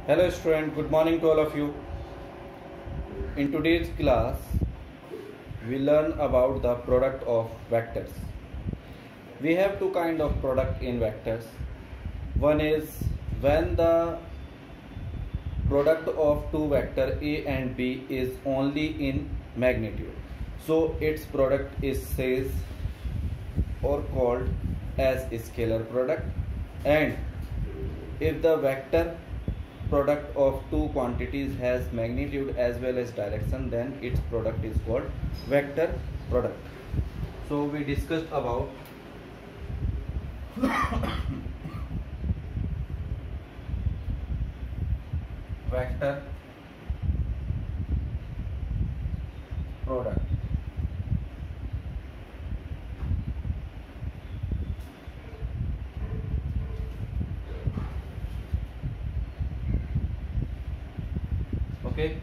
Hello student, good morning to all of you. In today's class, we learn about the product of vectors. We have two kind of product in vectors. One is when the product of two vector A and B is only in magnitude. So its product is says or called as scalar product, and if the vector product of two quantities has magnitude as well as direction, then its product is called vector product. So we discussed about vector product. Okay.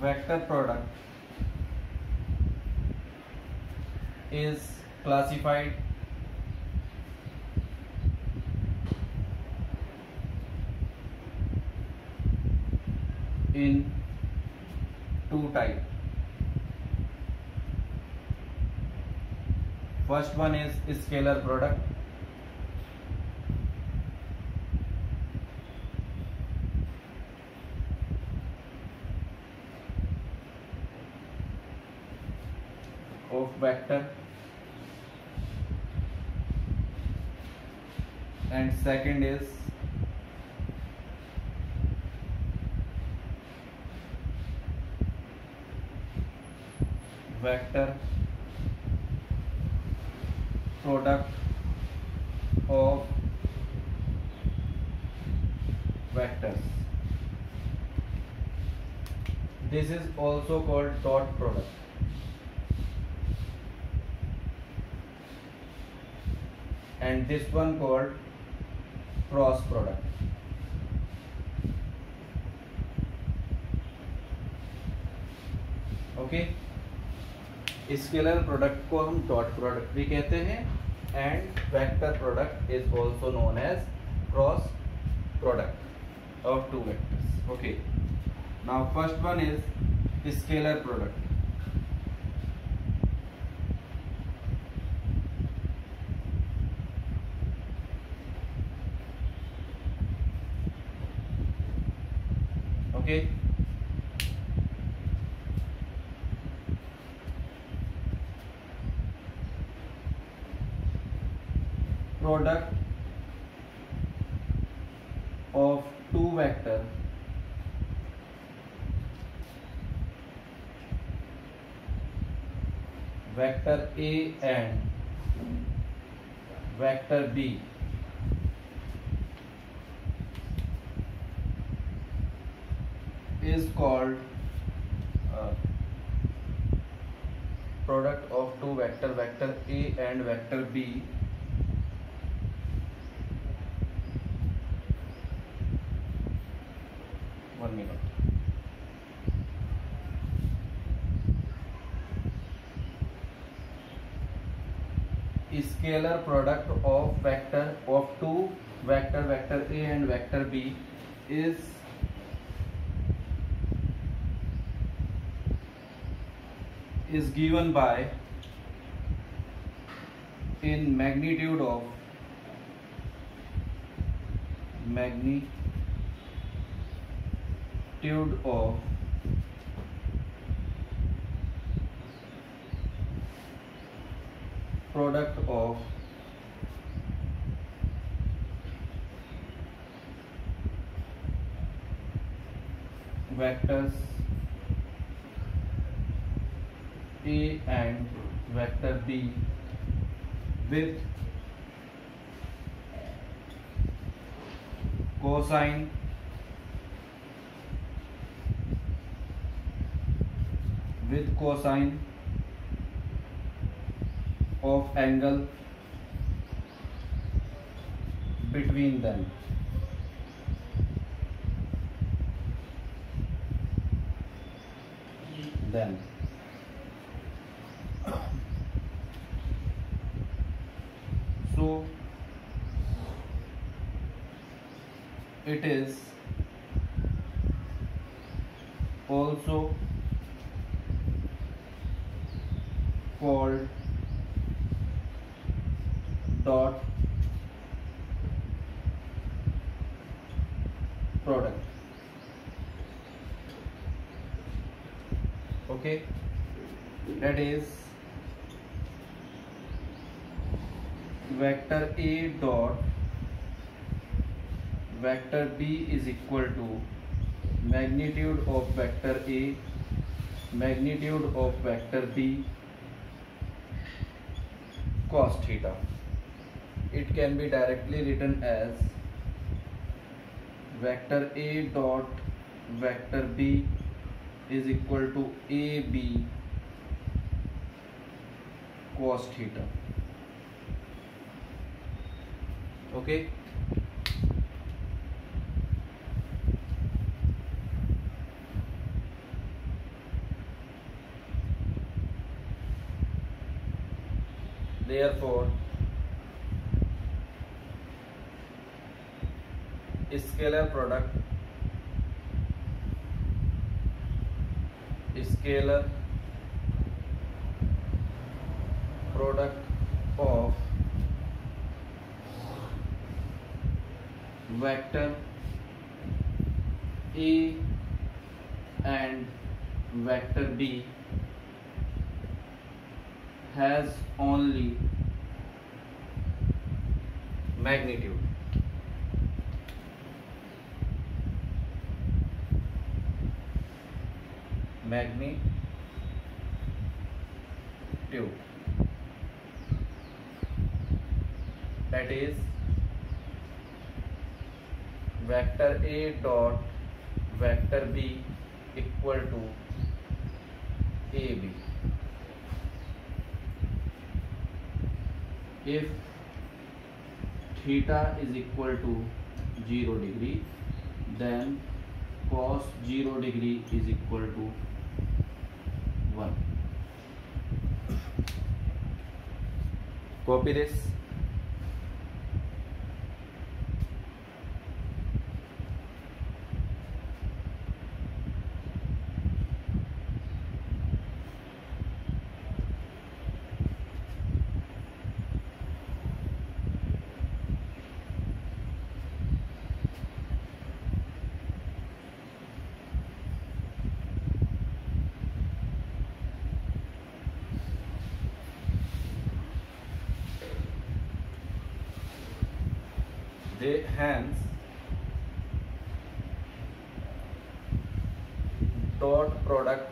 Vector product is classified in two types. First one is scalar product. Of vector, and second is vector product of vectors. This is also called dot product. And this one called cross product. Okay, scalar product को हम dot product भी कहते हैं, and vector product is also known as cross product of two vectors. Okay, now first one is scalar product. Okay, product of two vector vector A and vector B is called product of two vector A and vector B one minute. Scalar product of vector of two vector A and vector B is given by in magnitude of product of vectors A and vector B with cosine of angle between them. then so it is also called dot product. Okay, that is vector A dot vector B is equal to magnitude of vector A, magnitude of vector B, cos theta. It can be directly written as vector A dot vector B is equal to AB cos theta. Okay, therefore scalar product of vector A and vector B has only magnitude. That is vector A dot vector B equal to AB. If theta is equal to 0 degree, then cos 0 degree is equal to 1. Copy this. Hence dot product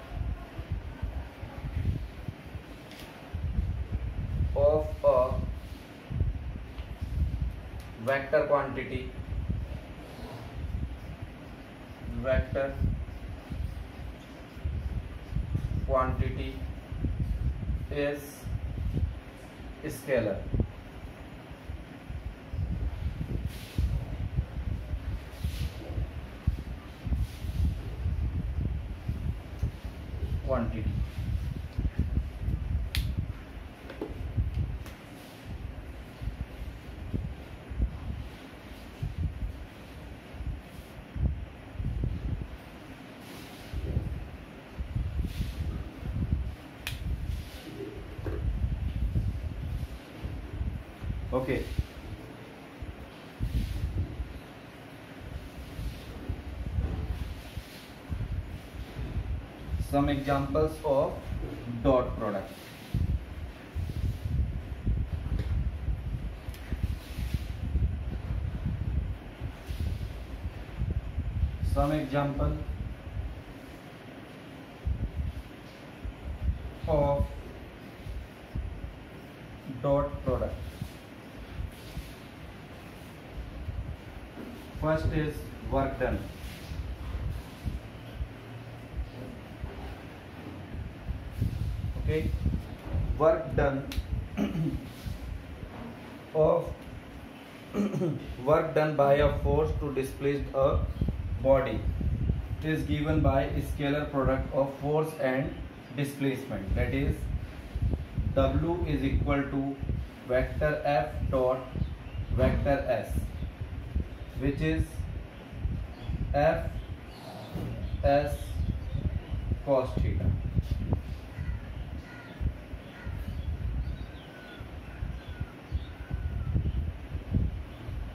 of a vector quantity is scalar. Quantity. Okay. Some examples of dot product. Some example of dot product. First is work done. Okay, work done of work done by a force to displace a body is given by scalar product of force and displacement, that is W is equal to vector F dot vector S, which is F S cos theta.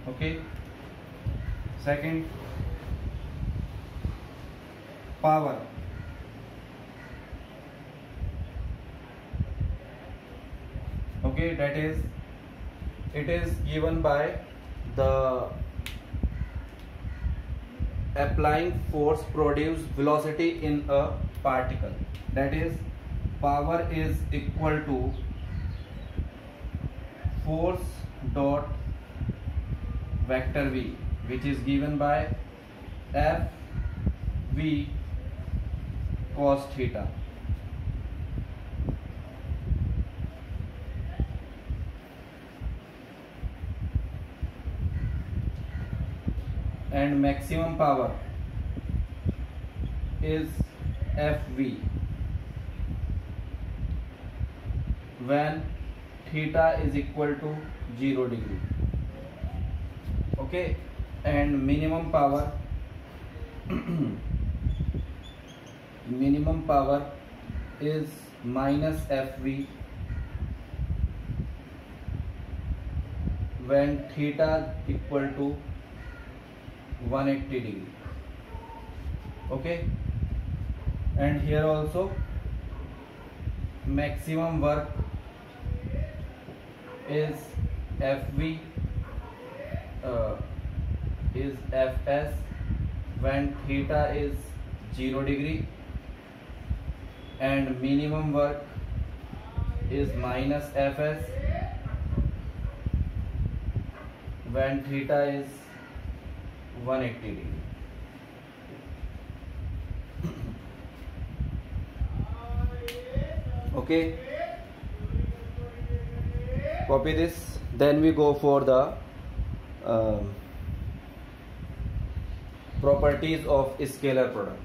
Okay. Second, power. Okay, that is, it is given by the applying force produce velocity in a particle, that is power is equal to force dot vector V, which is given by F V cos theta. And maximum power is Fv when theta is equal to 0 degree. Okay, and minimum power minimum power is minus Fv when theta equal to 180 degree. Okay, and here also maximum work is Fv is Fs when theta is 0 degree, and minimum work is minus Fs when theta is 180 degree. Okay, copy this. Then we go for the properties of scalar product.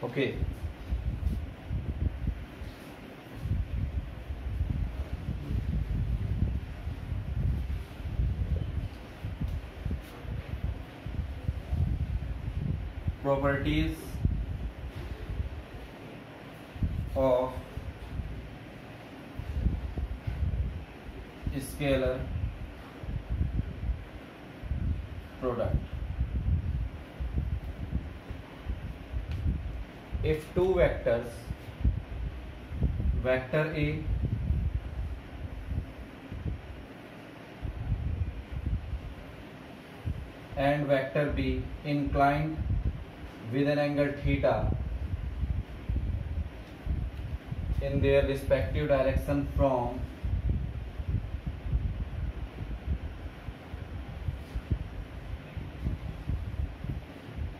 Okay, properties of scalar product. If two vectors, vector A and vector B, inclined with an angle theta in their respective direction from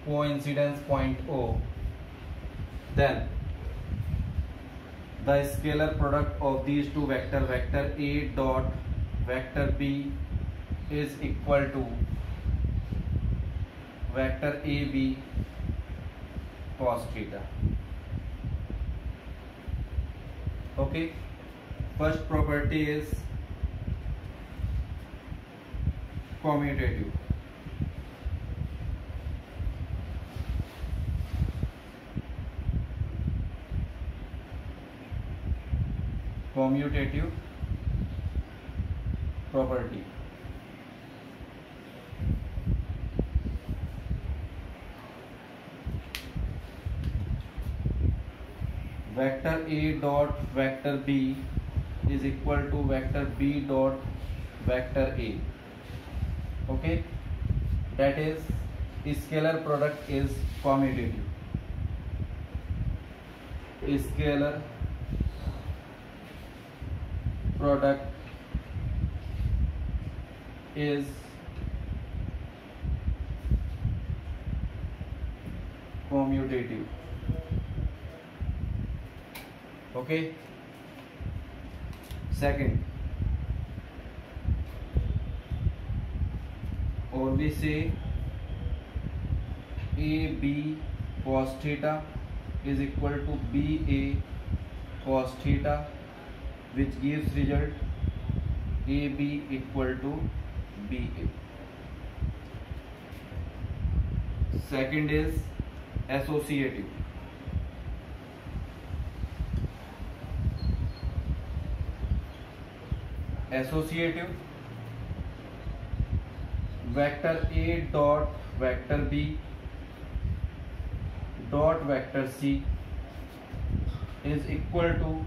coincidence point O, then the scalar product of these two vector, vector A dot vector B, is equal to vector AB cos theta. Okay, first property is commutative. commutative property. Vector A dot vector B is equal to vector B dot vector A. Okay, that is scalar product is commutative. Scalar product is commutative. Okay, second, or we say AB cos theta is equal to BA cos theta, which gives result AB equal to BA. Second is associative. Associative, vector A dot vector B dot vector C is equal to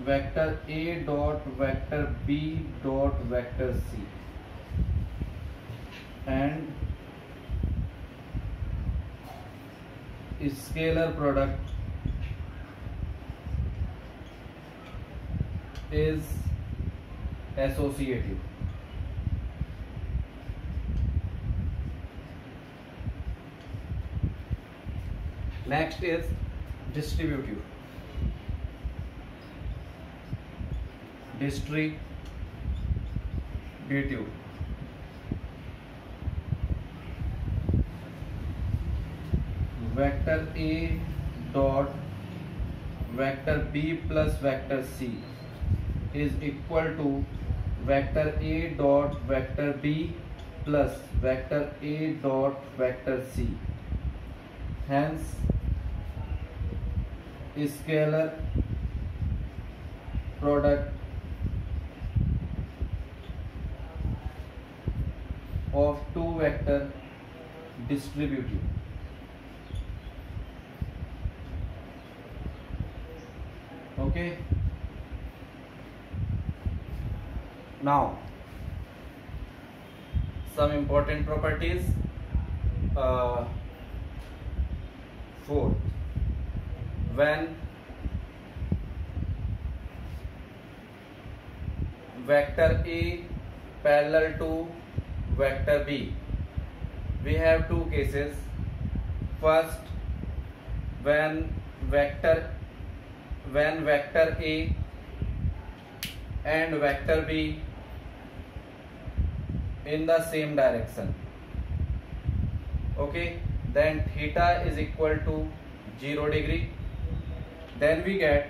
vector A dot vector B dot vector C, and scalar product is associative. Next is distributive. Distributive, vector A dot vector B plus vector C is equal to vector A dot vector B plus vector A dot vector C. Hence, scalar product of two vector distributive. Okay. Now, some important properties. Fourth, when vector A parallel to vector B, we have two cases. First, when vector A and vector B in the same direction. Okay, then theta is equal to 0 degree. Then we get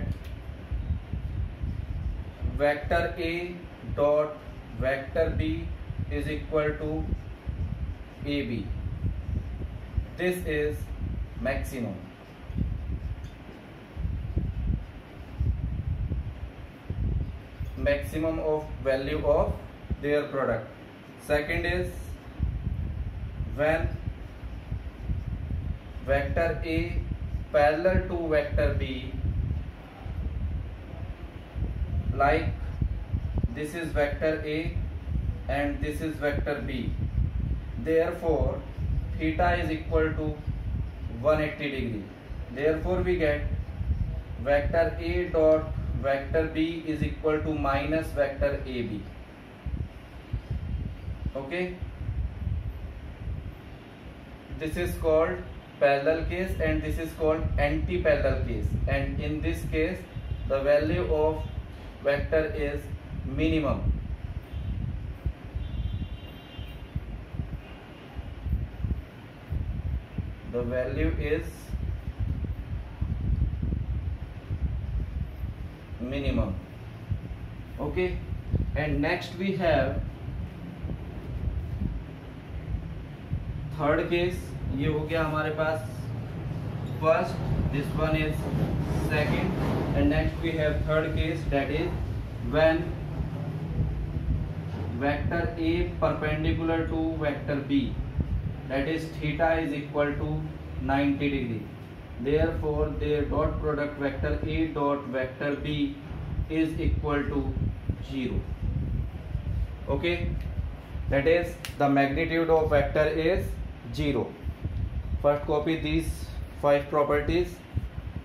vector A dot vector B is equal to AB. This is maximum. Maximum of value of their product. Second is when vector A parallel to vector B, like this is vector A and this is vector B. Therefore, theta is equal to 180 degree. Therefore, we get vector A dot vector B is equal to minus vector AB. Okay, this is called parallel case and this is called anti-parallel case, and in this case the value of vector is minimum. The value is minimum. Okay, and next we have third case. ये हो गया हमारे पास first This one is second, and next we have third case, that is when vector A perpendicular to vector B, that is theta is equal to 90 degree. Therefore their dot product vector A dot vector B is equal to 0. Okay, that is the magnitude of vector is 0. First copy these 5 properties,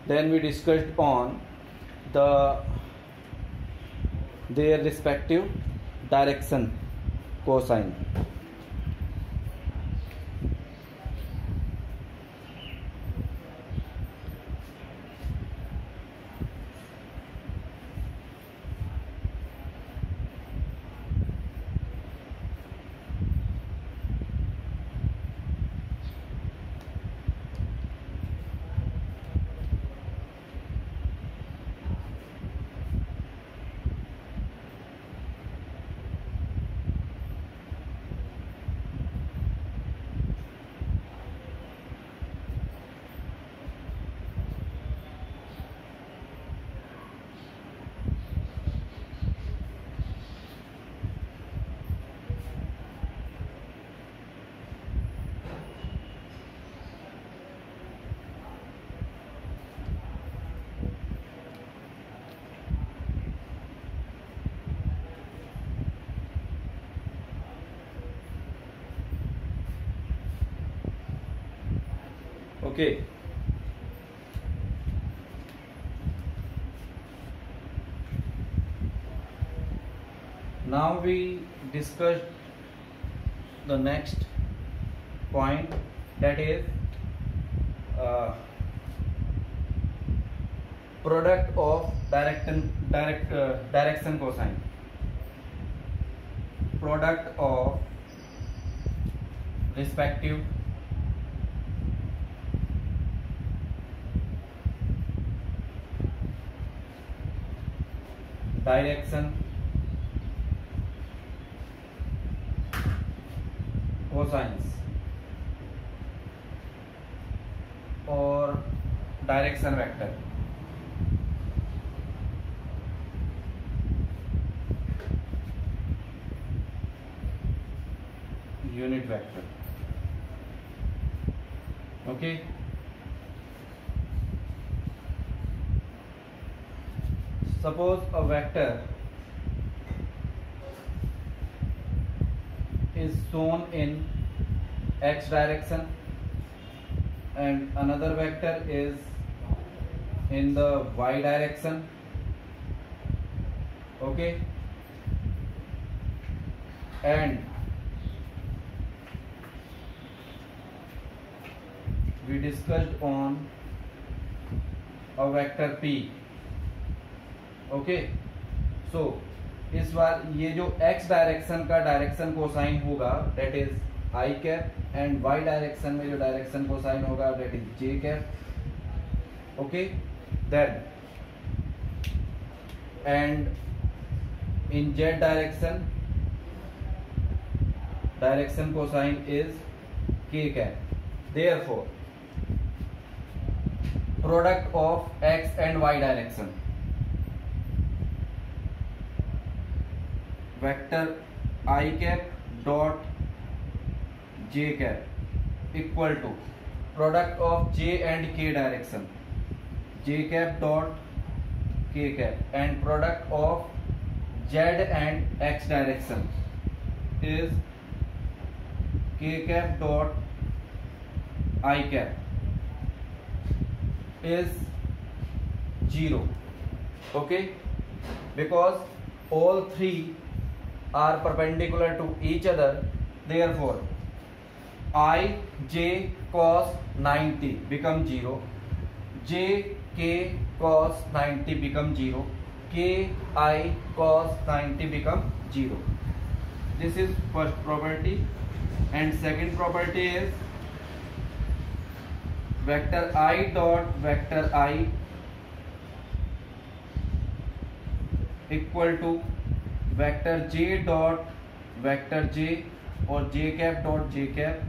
then we discussed on their respective direction cosine. Okay, now we discussed the next point, that is product of direction cosine. Product of respective direction cosines or direction vector. Unit vector. Okay, suppose a vector is shown in x direction and another vector is in the y direction. Okay, and we discussed on a vector p. Okay, so इस बार ये जो x direction का direction cosine होगा that is I cap, and y direction में जो direction cosine होगा that is j cap. Okay, then and in z direction cosine is k cap. Therefore product of x and y direction vector I cap dot J cap equal to product of J and K direction J cap dot K cap and product of Z and X direction is K cap dot I cap is 0. Okay, because all three are perpendicular to each other, therefore I j cos 90 become 0, j k cos 90 become 0, k I cos 90 become 0. This is first property, and second property is vector I dot vector I equal to vector j dot vector j or j cap dot j cap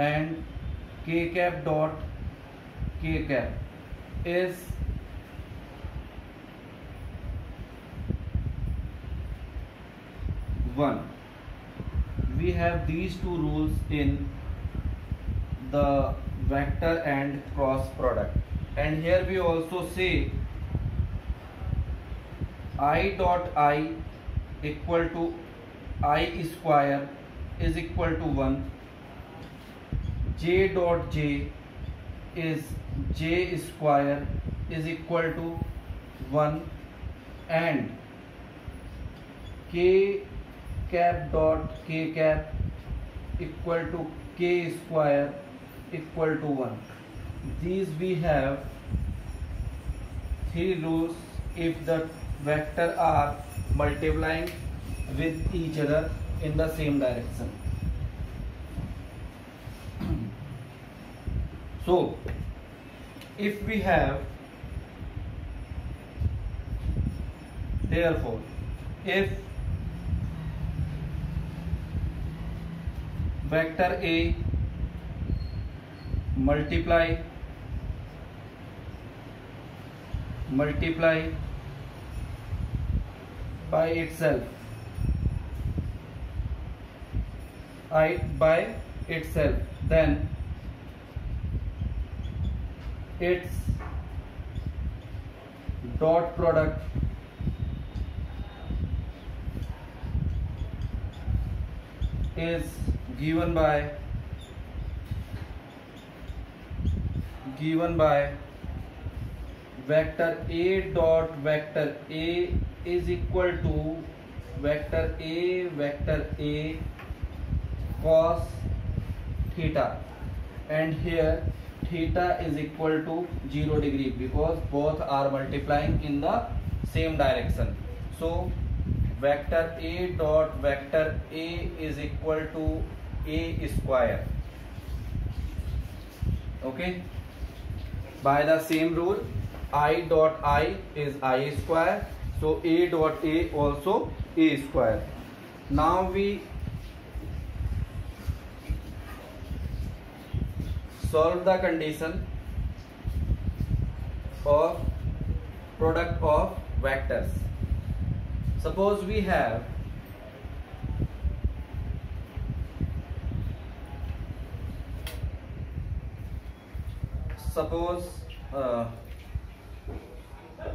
and k cap dot k cap is one. We have these two rules in the vector and cross product, and here we also say I dot I equal to I square is equal to 1, j dot j is j square is equal to 1, and k cap dot k cap equal to k square equal to 1. These we have three rules if the vector are multiplying with each other in the same direction. So if we have, therefore if vector A multiply by itself then its dot product is given by vector A dot vector A is equal to vector A cos theta, and here theta is equal to 0 degree because both are multiplying in the same direction. So vector A dot vector A is equal to A square. Okay, by the same rule I dot I is I square, so A dot A also A square. Now we solve the condition of product of vectors. Suppose we have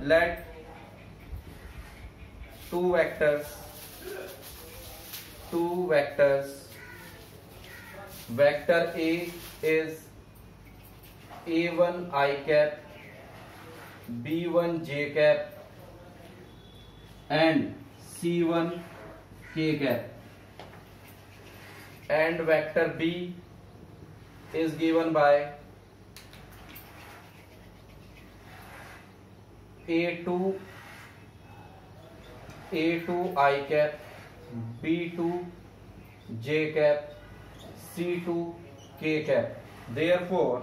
let two vectors, vector A is A1 I cap, B1 J cap and C1 K cap, and vector B is given by A2 I cap, B2 J cap, C2 K cap. Therefore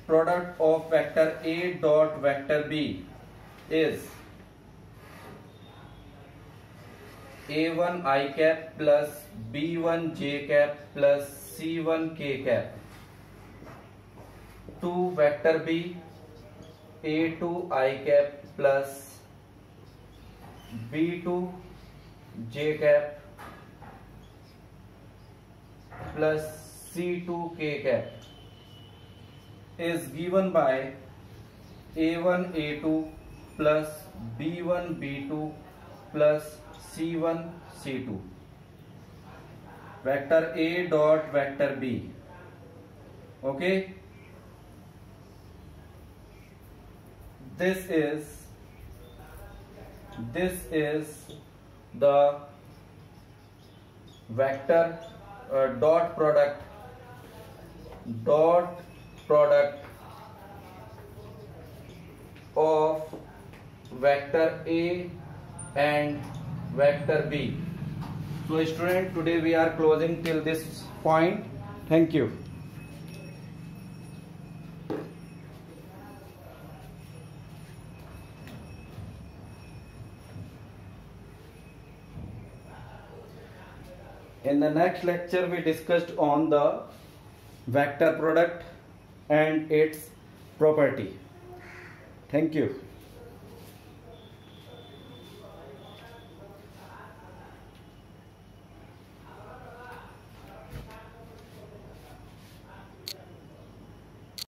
product of vector A dot vector B is A1 I cap plus B1 J cap plus C1 K cap to vector B A2 I cap plus B2 J cap plus C2 K cap is given by A1 A2 plus B1 B2 plus C1 C2. Vector A dot vector B. Okay, this is the vector dot product of vector A and vector B. So student, today we are closing till this point. Thank you. In the next lecture we discussed on the vector product and its property. Thank you.